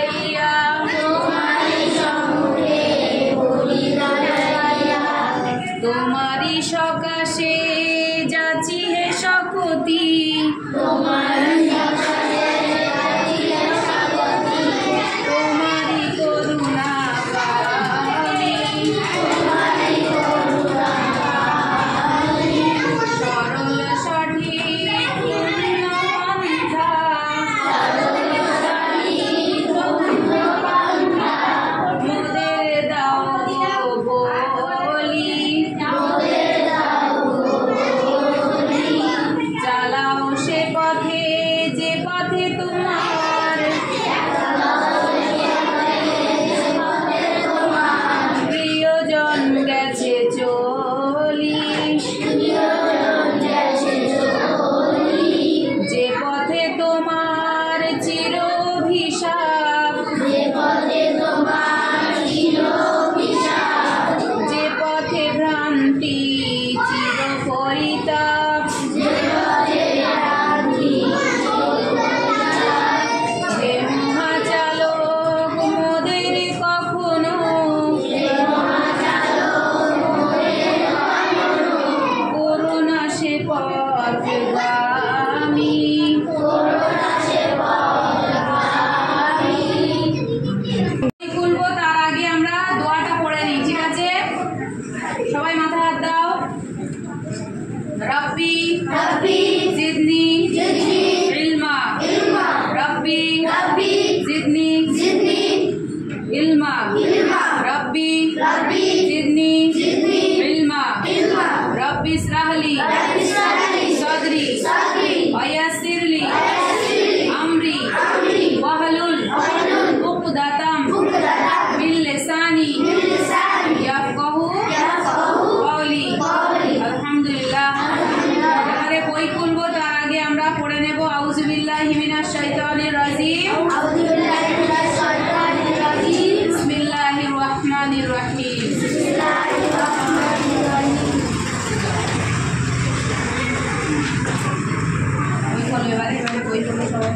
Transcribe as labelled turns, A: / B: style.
A: লড়াইয়া তোমারি সকাশে যাচি হে শপথি তোমারি করুণা পানি সরল সঠিক পন্থা মোদের দাও বলি চালাও সে পথে যে পথে তোমার প্রিয়জন গেছে চলি যে পথে তোমার চিরভিশাপ যে পথে ভ্রান্তি চির পরিতাপ হে মহাচালক মোদের কখনো করুণা সে পথগামী খুলবো তার আগে আমরা দোয়াটা পড়ে নিই, ঠিক আছে? সবাই মাথা হাত দাও। রব্বি জিদনি ইলমা রব্বি জিদনি ইলমা রব্বি জিদনি ইলমা রব্বি ইশরাহলি সদরি ওয়ায়াসসিরলি আমরি ওয়াহলুল উকদাতাম মিন লিসানি ইয়াফকাহু কওলি। আলহামদুলিল্লাহ। এবারে বই খুলবো তার আগে আমরা পড়ে নেব আউযু বিল্লাহি মিনাশ শাইতানির রাজিম। বিসমিল্লাহির রহমানির রহিম। বই খোলো এবারে বই খোলো সবাই।